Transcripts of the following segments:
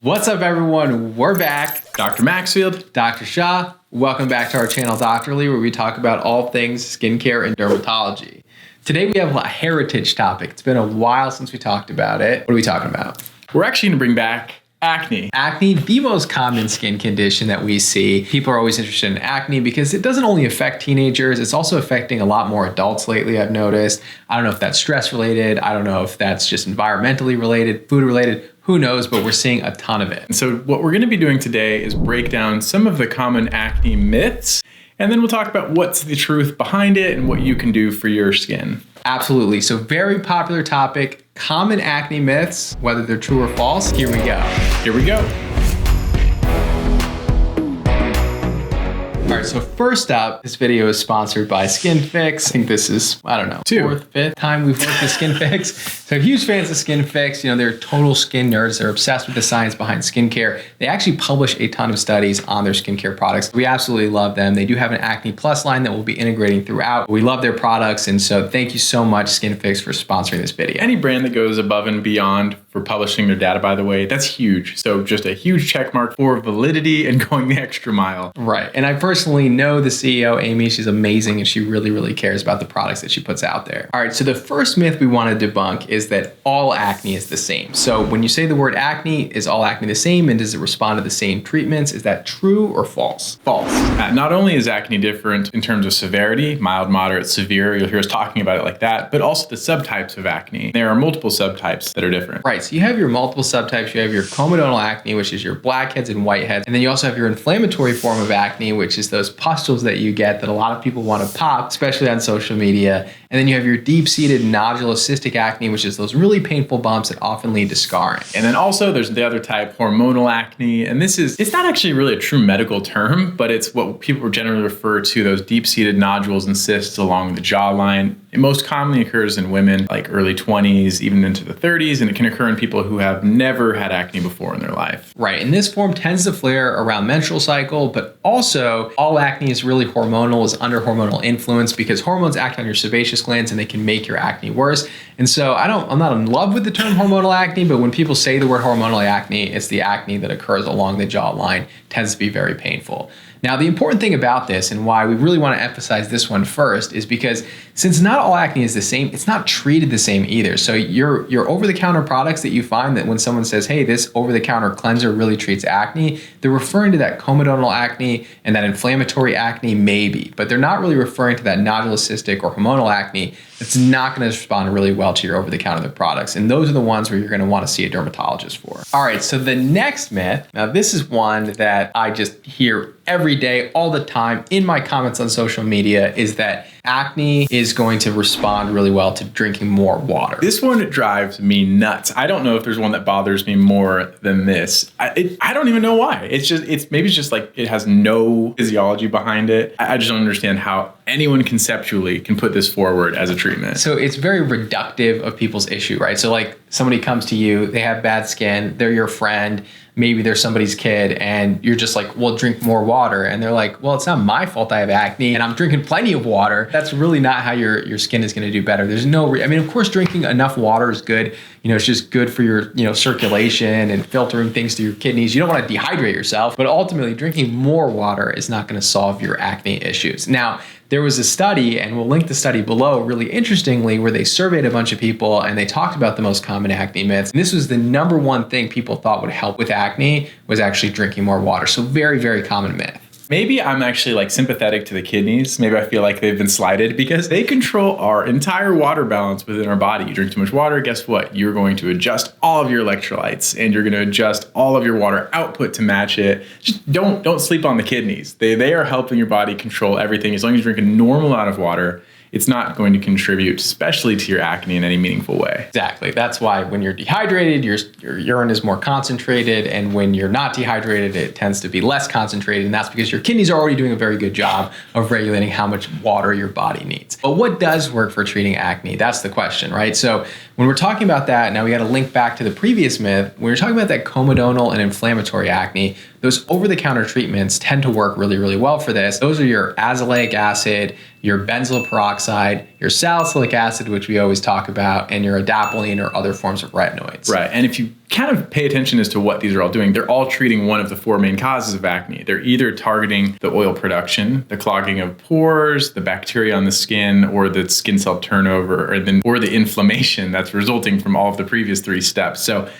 What's up, everyone? We're back. Dr. Maxfield. Dr. Shah. Welcome back to our channel, Doctorly, where we talk about all things skincare and dermatology. Today we have a heritage topic. It's been a while since we talked about it. What are we talking about? We're actually going to bring back acne. Acne, the most common skin condition that we see. People are always interested in acne because it doesn't only affect teenagers, it's also affecting a lot more adults lately, I've noticed. I don't know if that's stress related. I don't know if that's just environmentally related, food related. Who knows, but we're seeing a ton of it. And so what we're going to be doing today is break down some of the common acne myths, and then we'll talk about what's the truth behind it and what you can do for your skin. Absolutely. So very popular topic, common acne myths, whether they're true or false. Here we go. Here we go. All right, so first up, this video is sponsored by Skin Fix. I think this is, I don't know, fourth, fifth time we've worked with Skin Fix. So huge fans of Skin Fix. You know, they're total skin nerds. They're obsessed with the science behind skincare. They actually publish a ton of studies on their skincare products. We absolutely love them. They do have an Acne Plus line that we'll be integrating throughout. We love their products. And so thank you so much, Skin Fix, for sponsoring this video. Any brand that goes above and beyond for publishing their data, by the way, that's huge. So just a huge check mark for validity and going the extra mile. Right. And I personally know the CEO, Amy. She's amazing, and she really, really cares about the products that she puts out there. All right. So the first myth we want to debunk is that all acne is the same. So when you say the word acne, is all acne the same? And does it respond to the same treatments? Is that true or false? False. Not only is acne different in terms of severity, mild, moderate, severe, you'll hear us talking about it like that, but also the subtypes of acne. There are multiple subtypes that are different. Right. So you have your multiple subtypes. You have your comedonal acne, which is your blackheads and whiteheads. And then you also have your inflammatory form of acne, which is those pustules that you get that a lot of people want to pop, especially on social media. And then you have your deep-seated nodulous cystic acne, which is those really painful bumps that often lead to scarring. And then also there's the other type, hormonal acne. And it's not actually really a true medical term, but it's what people generally refer to, those deep-seated nodules and cysts along the jawline. It most commonly occurs in women like early 20s, even into the 30s, and it can occur in people who have never had acne before in their life. Right, and this form tends to flare around menstrual cycle, but also all acne is really hormonal, is under hormonal influence because hormones act on your sebaceous glands and they can make your acne worse. And so I'm not in love with the term hormonal acne, but when people say the word hormonal acne, it's the acne that occurs along the jawline, tends to be very painful. Now, the important thing about this and why we really want to emphasize this one first is because since not all acne is the same, it's not treated the same either. So your over-the-counter products that you find that when someone says, hey, this over-the-counter cleanser really treats acne, they're referring to that comedonal acne and that inflammatory acne maybe, but they're not really referring to that nodulous cystic or hormonal acne that's not going to respond really well to your over-the-counter products. And those are the ones where you're going to want to see a dermatologist for. All right, so the next myth, now this is one that I just hear every day, all the time in my comments on social media, is that acne is going to respond really well to drinking more water. This one drives me nuts. I don't know if there's one that bothers me more than this. I don't even know why. Maybe it's just like it has no physiology behind it. I just don't understand how anyone conceptually can put this forward as a treatment. So it's very reductive of people's issue, right? So like somebody comes to you, they have bad skin, they're your friend, maybe they're somebody's kid, and you're just like, well, drink more water. And they're like, well, it's not my fault I have acne and I'm drinking plenty of water. That's really not how your skin is going to do better. There's no, I mean, of course, drinking enough water is good. You know, it's just good for your, circulation and filtering things through your kidneys. You don't want to dehydrate yourself, but ultimately drinking more water is not going to solve your acne issues. Now, there was a study, and we'll link the study below, really interestingly, where they surveyed a bunch of people and they talked about the most common acne myths. And this was the number one thing people thought would help with acne was actually drinking more water. So very, very common myth. Maybe I'm actually like sympathetic to the kidneys. Maybe I feel like they've been slighted because they control our entire water balance within our body. You drink too much water, guess what? You're going to adjust all of your electrolytes and you're going to adjust all of your water output to match it. Just don't sleep on the kidneys. They are helping your body control everything. As long as you drink a normal amount of water, it's not going to contribute, especially to your acne, in any meaningful way. Exactly. That's why when you're dehydrated, your urine is more concentrated. And when you're not dehydrated, it tends to be less concentrated. And that's because your kidneys are already doing a very good job of regulating how much water your body needs. But what does work for treating acne? That's the question, right? So when we're talking about that, now we got to link back to the previous myth. When we're talking about that comedonal and inflammatory acne, those over-the-counter treatments tend to work really, really well for this. Those are your azelaic acid, your benzoyl peroxide, your salicylic acid, which we always talk about, and your adapalene or other forms of retinoids. Right. And if you kind of pay attention as to what these are all doing, they're all treating one of the four main causes of acne. They're either targeting the oil production, the clogging of pores, the bacteria on the skin, or the skin cell turnover, or the inflammation that's resulting from all of the previous three steps. So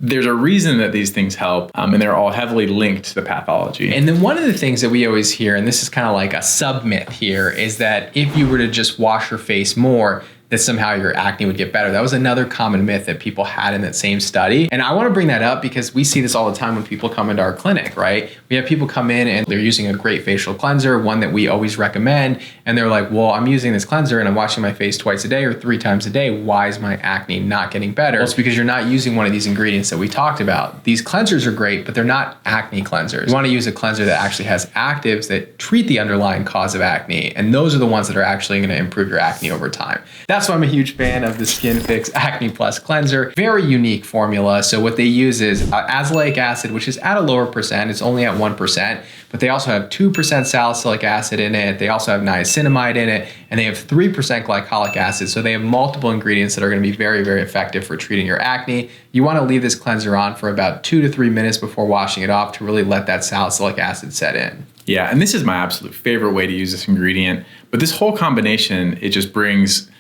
there's a reason that these things help, and they're all heavily linked to the pathology. And then one of the things that we always hear, and this is kind of like a sub-myth here, is that if you were to just wash your face more, that somehow your acne would get better. That was another common myth that people had in that same study. And I want to bring that up because we see this all the time when people come into our clinic, right? We have people come in and they're using a great facial cleanser, one that we always recommend. And they're like, well, I'm using this cleanser and I'm washing my face twice a day or 3 times a day. Why is my acne not getting better? Well, it's because you're not using one of these ingredients that we talked about. These cleansers are great, but they're not acne cleansers. You want to use a cleanser that actually has actives that treat the underlying cause of acne. And those are the ones that are actually going to improve your acne over time. That's why I'm a huge fan of the Skin Fix Acne Plus Cleanser. Very unique formula. So what they use is azelaic acid, which is at a lower percent. It's only at 1%, but they also have 2% salicylic acid in it. They also have niacinamide in it, and they have 3% glycolic acid. So they have multiple ingredients that are going to be very, very effective for treating your acne. You want to leave this cleanser on for about 2 to 3 minutes before washing it off to really let that salicylic acid set in. Yeah, and this is my absolute favorite way to use this ingredient. But this whole combination, it just brings,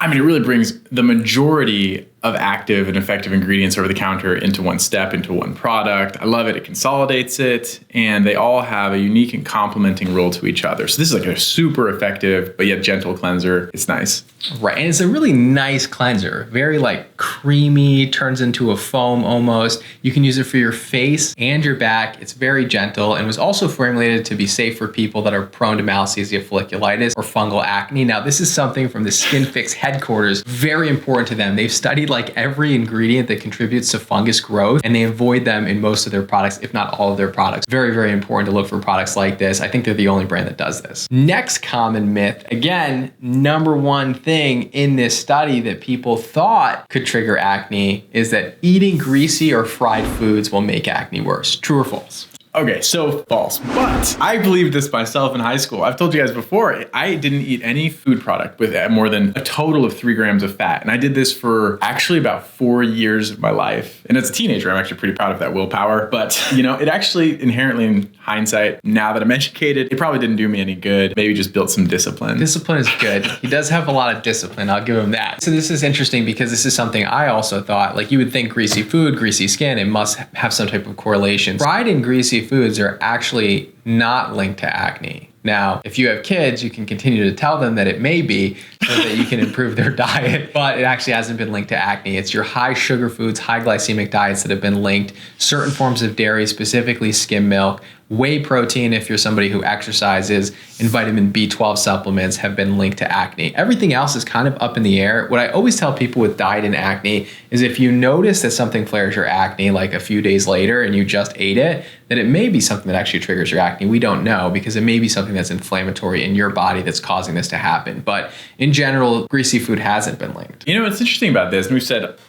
it really brings the majority of active and effective ingredients over the counter into one step, into one product. I love it. It consolidates it, and they all have a unique and complementing role to each other. So this is like a super effective, but yet gentle cleanser. It's nice. Right, and it's a really nice cleanser. Very like creamy, turns into a foam almost. You can use it for your face and your back. It's very gentle and was also formulated to be safe for people that are prone to malassezia folliculitis or fungal acne. Now, this is something from the Skin Fix headquarters, very important to them. They've studied like every ingredient that contributes to fungus growth, and they avoid them in most of their products, if not all of their products. Very, very important to look for products like this. I think they're the only brand that does this. Next common myth, again, number one thing in this study that people thought could trigger acne is that eating greasy or fried foods will make acne worse. True or false? Okay, so false. But I believed this myself in high school. I've told you guys before, I didn't eat any food product with more than a total of 3 grams of fat. And I did this for actually about 4 years of my life. And as a teenager, I'm actually pretty proud of that willpower. But, it actually inherently in hindsight, now that I'm educated, it probably didn't do me any good. Maybe just built some discipline. Discipline is good. He does have a lot of discipline. I'll give him that. So this is interesting because this is something I also thought, like you would think greasy food, greasy skin, it must have some type of correlation. Fried and greasy foods are actually not linked to acne. Now, if you have kids, you can continue to tell them that it may be so that you can improve their diet, but it actually hasn't been linked to acne. It's your high sugar foods, high glycemic diets that have been linked, certain forms of dairy, specifically skim milk, whey protein if you're somebody who exercises, and vitamin B12 supplements have been linked to acne. Everything else is kind of up in the air. What I always tell people with diet and acne is if you notice that something flares your acne like a few days later and you just ate it, then it may be something that actually triggers your acne. We don't know because it may be something that's inflammatory in your body that's causing this to happen. But in general, greasy food hasn't been linked. What's interesting about this, and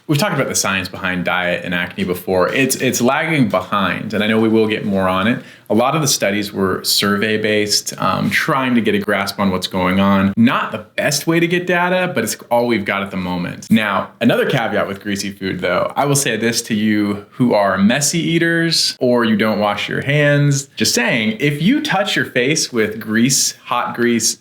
we've talked about the science behind diet and acne before. It's lagging behind, and I know we will get more on it. A lot of the studies were survey-based, trying to get a grasp on what's going on. Not the best way to get data, but it's all we've got at the moment. Now, another caveat with greasy food, though, I will say this to you who are messy eaters or you don't wash your hands. Just saying, if you touch your face with grease, hot grease,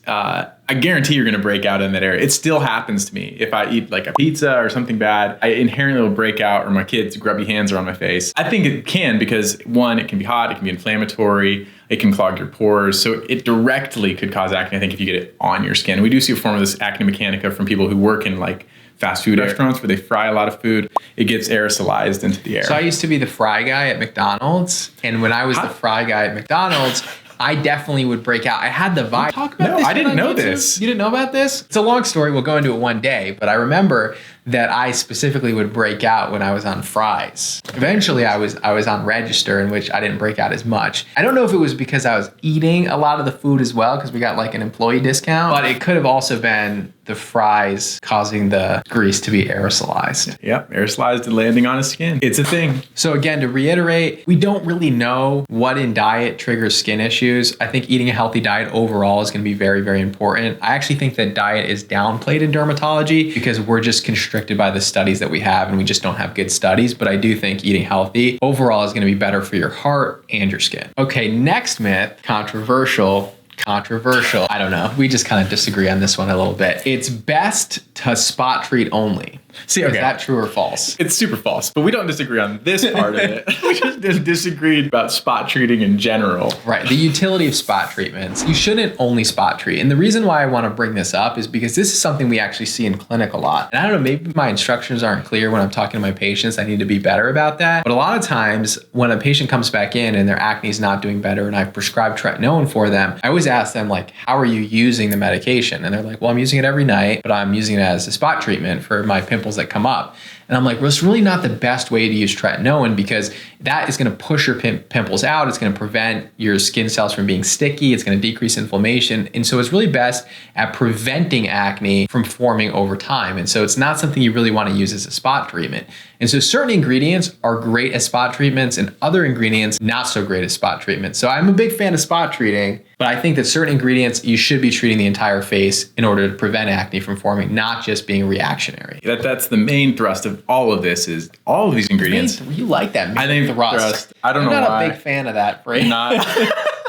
I guarantee you're going to break out in that area. It still happens to me. If I eat like a pizza or something bad, I inherently will break out, or my kids' grubby hands are on my face. I think it can because, one, it can be hot, it can be inflammatory, it can clog your pores. So it directly could cause acne, I think, if you get it on your skin. We do see a form of this acne mechanica from people who work in like fast food restaurants where they fry a lot of food. It gets aerosolized into the air. So I used to be the fry guy at McDonald's. And when I was the fry guy at McDonald's, I definitely would break out. I had the vibe. No, I didn't know this. You didn't know about this? It's a long story. We'll go into it one day. But I remember that I specifically would break out when I was on fries. Eventually I was on register, in which I didn't break out as much. I don't know if it was because I was eating a lot of the food as well, because we got like an employee discount, but it could have also been the fries causing the grease to be aerosolized. Yep, aerosolized and landing on his skin. It's a thing. So again, to reiterate, we don't really know what in diet triggers skin issues. I think eating a healthy diet overall is going to be very, very important. I actually think that diet is downplayed in dermatology because we're just constricted by the studies that we have, and we just don't have good studies. But I do think eating healthy overall is going to be better for your heart and your skin. Okay, next myth, controversial. I don't know. We just kind of disagree on this one a little bit. It's best to spot treat only. See, okay. Is that true or false? It's super false, but we don't disagree on this part of it. We just disagreed about spot treating in general. Right. The utility of spot treatments. You shouldn't only spot treat. And the reason why I want to bring this up is because this is something we actually see in clinic a lot. And I don't know, maybe my instructions aren't clear when I'm talking to my patients. I need to be better about that. But a lot of times when a patient comes back in and their acne is not doing better and I've prescribed tretinoin for them, I always ask them, like, how are you using the medication? And they're like, well, I'm using it every night, but I'm using it as a spot treatment for my pimples that come up. And I'm like, well, it's really not the best way to use tretinoin, because that is going to push your pimples out. It's going to prevent your skin cells from being sticky. It's going to decrease inflammation. And so it's really best at preventing acne from forming over time. And so it's not something you really want to use as a spot treatment. And so certain ingredients are great as spot treatments and other ingredients not so great as spot treatments. So I'm a big fan of spot treating, but I think that certain ingredients you should be treating the entire face in order to prevent acne from forming, not just being reactionary. That's the main thrust of all of this, is all of these ingredients. You like that? I think thrust. I don't know why. I'm not a big fan of that phrase. Not.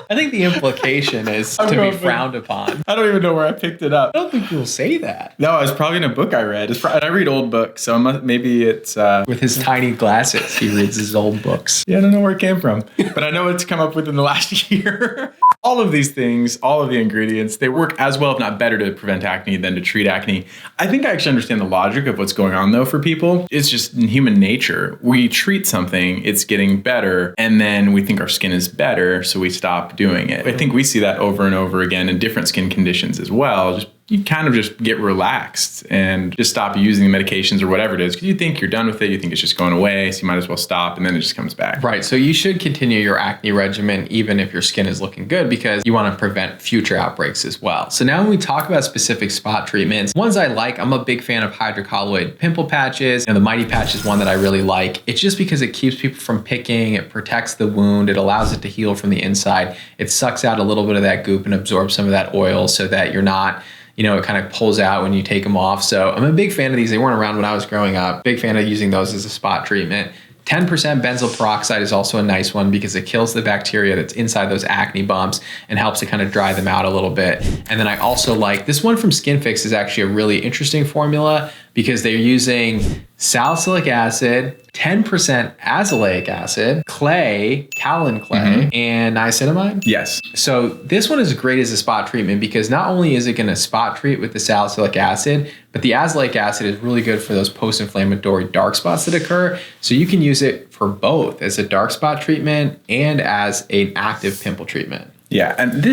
I think the implication is to be frowned upon. I don't even know where I picked it up. I don't think you'll say that. No, it's probably in a book I read. And I read old books, so maybe it's... With his tiny glasses, he reads his old books. Yeah, I don't know where it came from, but I know it's come up within the last year. All of these things, all of the ingredients, they work as well, if not better, to prevent acne than to treat acne. I think I actually understand the logic of what's going on, though, for people. It's just in human nature. We treat something, it's getting better, and then we think our skin is better, so we stop doing it. I think we see that over and over again in different skin conditions as well. You kind of just get relaxed and just stop using the medications or whatever it is, because you think you're done with it. You think it's just going away, so you might as well stop, and then it just comes back. Right. So you should continue your acne regimen even if your skin is looking good, because you want to prevent future outbreaks as well. So now when we talk about specific spot treatments, ones I like, I'm a big fan of hydrocolloid pimple patches. And the Mighty Patch is one that I really like. It's just because it keeps people from picking, it protects the wound, it allows it to heal from the inside. It sucks out a little bit of that goop and absorbs some of that oil so that you're not, it kind of pulls out when you take them off. So I'm a big fan of these. They weren't around when I was growing up. Big fan of using those as a spot treatment. 10% benzoyl peroxide is also a nice one because it kills the bacteria that's inside those acne bumps and helps to kind of dry them out a little bit. And then I also like this one from Skin Fix is actually a really interesting formula because they're using salicylic acid, 10% azelaic acid, clay, kaolin clay, and niacinamide. Yes. So this one is great as a spot treatment because not only is it going to spot treat with the salicylic acid, but the azelaic acid is really good for those post-inflammatory dark spots that occur. So you can use it for both as a dark spot treatment and as an active pimple treatment. Yeah, and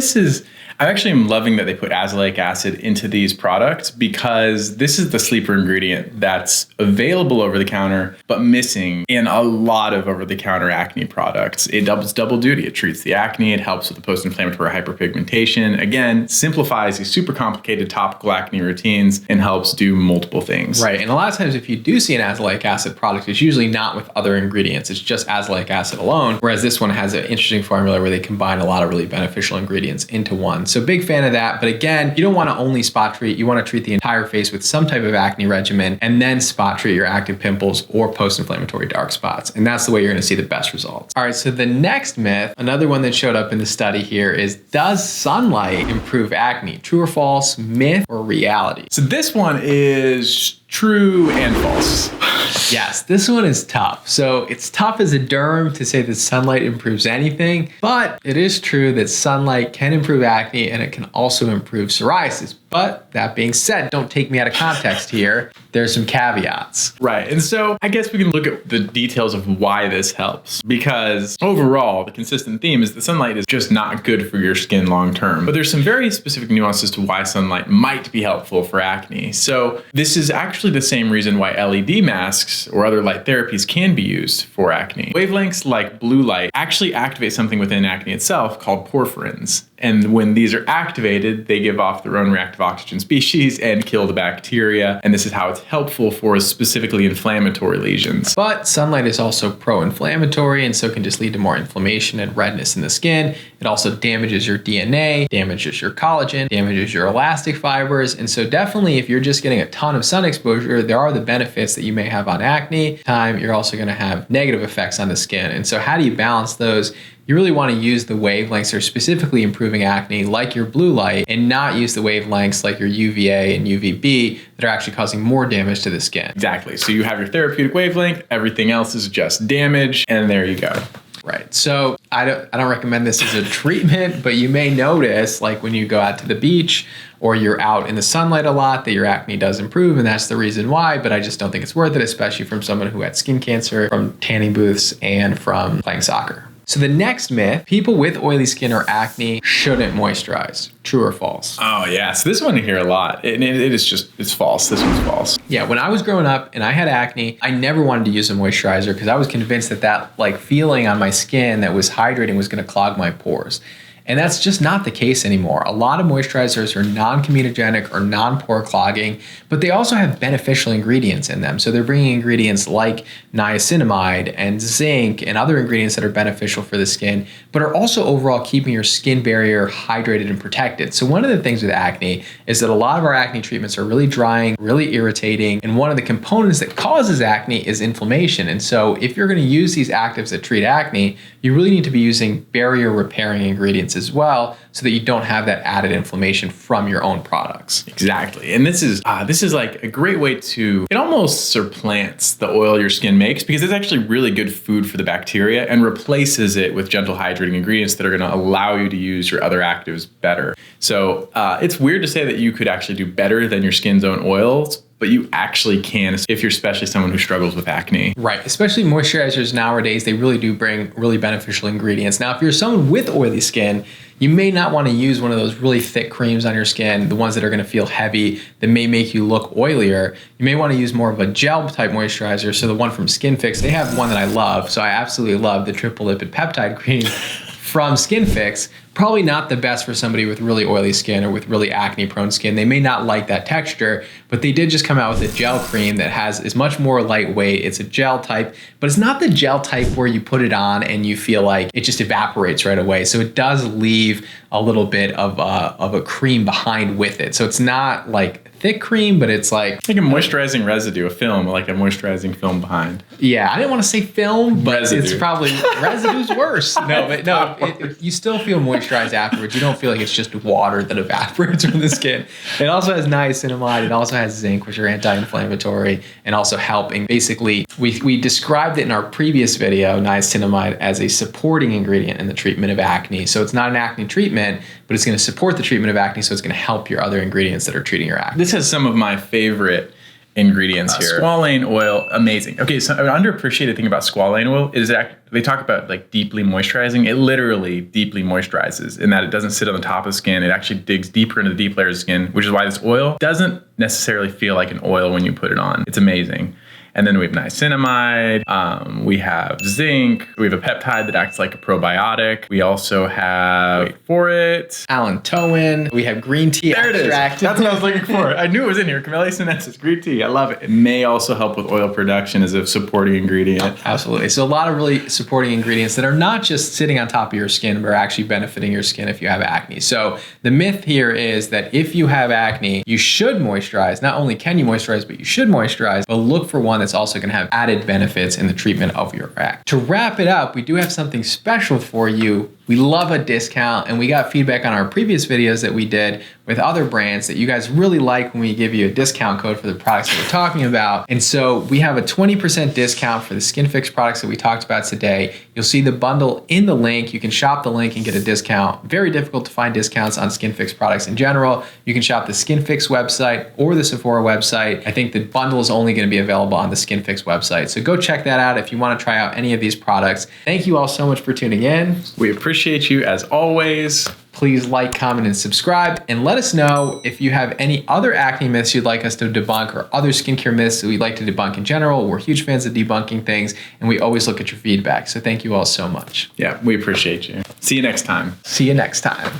I actually am loving that they put azelaic acid into these products because this is the sleeper ingredient that's available over the counter, but missing in a lot of over the counter acne products. It does double duty. It treats the acne. It helps with the post-inflammatory hyperpigmentation. Again, simplifies these super complicated topical acne routines and helps do multiple things. Right. And a lot of times if you do see an azelaic acid product, it's usually not with other ingredients. It's just azelaic acid alone. Whereas this one has an interesting formula where they combine a lot of really beneficial ingredients into one. So big fan of that. But again, you don't want to only spot treat. You want to treat the entire face with some type of acne regimen and then spot treat your active pimples or post-inflammatory dark spots. And that's the way you're going to see the best results. All right. So the next myth, another one that showed up in the study here is, does sunlight improve acne? True or false, myth or reality? So this one is true and false. Yes, this one is tough. So it's tough as a derm to say that sunlight improves anything, but it is true that sunlight can improve acne and it can also improve psoriasis. But that being said, don't take me out of context here. There's some caveats. Right. And so I guess we can look at the details of why this helps, because overall, the consistent theme is that sunlight is just not good for your skin long term. But there's some very specific nuances to why sunlight might be helpful for acne. So this is actually the same reason why LED masks or other light therapies can be used for acne. Wavelengths like blue light actually activate something within acne itself called porphyrins. And when these are activated, they give off their own reactive oxygen species and kill the bacteria. And this is how it's helpful for specifically inflammatory lesions. But sunlight is also pro-inflammatory, and so can just lead to more inflammation and redness in the skin. It also damages your DNA, damages your collagen, damages your elastic fibers. And so definitely if you're just getting a ton of sun exposure, there are the benefits that you may have on acne. You're also going to have negative effects on the skin. And so how do you balance those? You really want to use the wavelengths that are specifically improving acne, like your blue light, and not use the wavelengths like your UVA and UVB that are actually causing more damage to the skin. Exactly. So you have your therapeutic wavelength, everything else is just damage, and there you go. Right. So I don't recommend this as a treatment, but you may notice, like when you go out to the beach or you're out in the sunlight a lot, that your acne does improve, and that's the reason why. But I just don't think it's worth it, especially from someone who had skin cancer, from tanning booths, and from playing soccer. So the next myth, people with oily skin or acne shouldn't moisturize. True or false? Oh yeah, so this one you hear a lot. It's false. This one's false. Yeah, when I was growing up and I had acne, I never wanted to use a moisturizer because I was convinced that like feeling on my skin that was hydrating was gonna clog my pores. And that's just not the case anymore. A lot of moisturizers are non-comedogenic or non-pore clogging, but they also have beneficial ingredients in them. So they're bringing ingredients like niacinamide and zinc and other ingredients that are beneficial for the skin, but are also overall keeping your skin barrier hydrated and protected. So one of the things with acne is that a lot of our acne treatments are really drying, really irritating, and one of the components that causes acne is inflammation. And so if you're gonna use these actives that treat acne, you really need to be using barrier repairing ingredients as well, so that you don't have that added inflammation from your own products. Exactly. And this is like a great way to, it almost supplants the oil your skin makes, because it's actually really good food for the bacteria and replaces it with gentle hydrating ingredients that are going to allow you to use your other actives better. So it's weird to say that you could actually do better than your skin's own oils, but you actually can if you're especially someone who struggles with acne. Right, especially moisturizers nowadays, they really do bring really beneficial ingredients. Now, if you're someone with oily skin, you may not want to use one of those really thick creams on your skin, the ones that are going to feel heavy, that may make you look oilier. You may want to use more of a gel type moisturizer. So the one from Skin Fix, they have one that I love. So I absolutely love the triple lipid peptide cream from Skin Fix. Probably not the best for somebody with really oily skin or with really acne prone skin. They may not like that texture, but they did just come out with a gel cream that is much more lightweight. It's a gel type, but it's not the gel type where you put it on and you feel like it just evaporates right away. So it does leave a little bit of a cream behind with it. So it's not like thick cream, but it's like a moisturizing residue, a film, like a moisturizing film behind. Yeah, I didn't want to say film, but residue. It's probably residue's worse. You still feel moisturized afterwards. You don't feel like it's just water that evaporates from the skin. It also has niacinamide. It also has zinc, which are anti-inflammatory and also helping. Basically, we described it in our previous video, niacinamide, as a supporting ingredient in the treatment of acne. So it's not an acne treatment, but it's going to support the treatment of acne. So it's going to help your other ingredients that are treating your acne. This has some of my favorite ingredients here. Squalane oil, amazing. Okay, so an underappreciated thing about squalane oil is that they talk about like deeply moisturizing. It literally deeply moisturizes in that it doesn't sit on the top of the skin. It actually digs deeper into the deep layers of skin, which is why this oil doesn't necessarily feel like an oil when you put it on. It's amazing. And then we have niacinamide, we have zinc, we have a peptide that acts like a probiotic. We also have, wait for it, allantoin. We have green tea there extract. It is. That's what I was looking for. I knew it was in here. Camellia sinensis, green tea. I love it. It may also help with oil production as a supporting ingredient. Absolutely. So a lot of really supporting ingredients that are not just sitting on top of your skin, but are actually benefiting your skin if you have acne. So the myth here is that if you have acne, you should moisturize. Not only can you moisturize, but you should moisturize, but look for one that's also going to have added benefits in the treatment of your acne. To wrap it up, we do have something special for you We love a discount, and we got feedback on our previous videos that we did with other brands that you guys really like when we give you a discount code for the products that we're talking about. And so we have a 20% discount for the Skin Fix products that we talked about today. You'll see the bundle in the link. You can shop the link and get a discount. Very difficult to find discounts on Skin Fix products in general. You can shop the Skin Fix website or the Sephora website. I think the bundle is only going to be available on the Skin Fix website. So go check that out if you want to try out any of these products. Thank you all so much for tuning in. We appreciate you as always. Please like, comment, and subscribe, and let us know if you have any other acne myths you'd like us to debunk or other skincare myths that we'd like to debunk in general. We're huge fans of debunking things, and we always look at your feedback. So thank you all so much. Yeah, we appreciate you. See you next time. See you next time.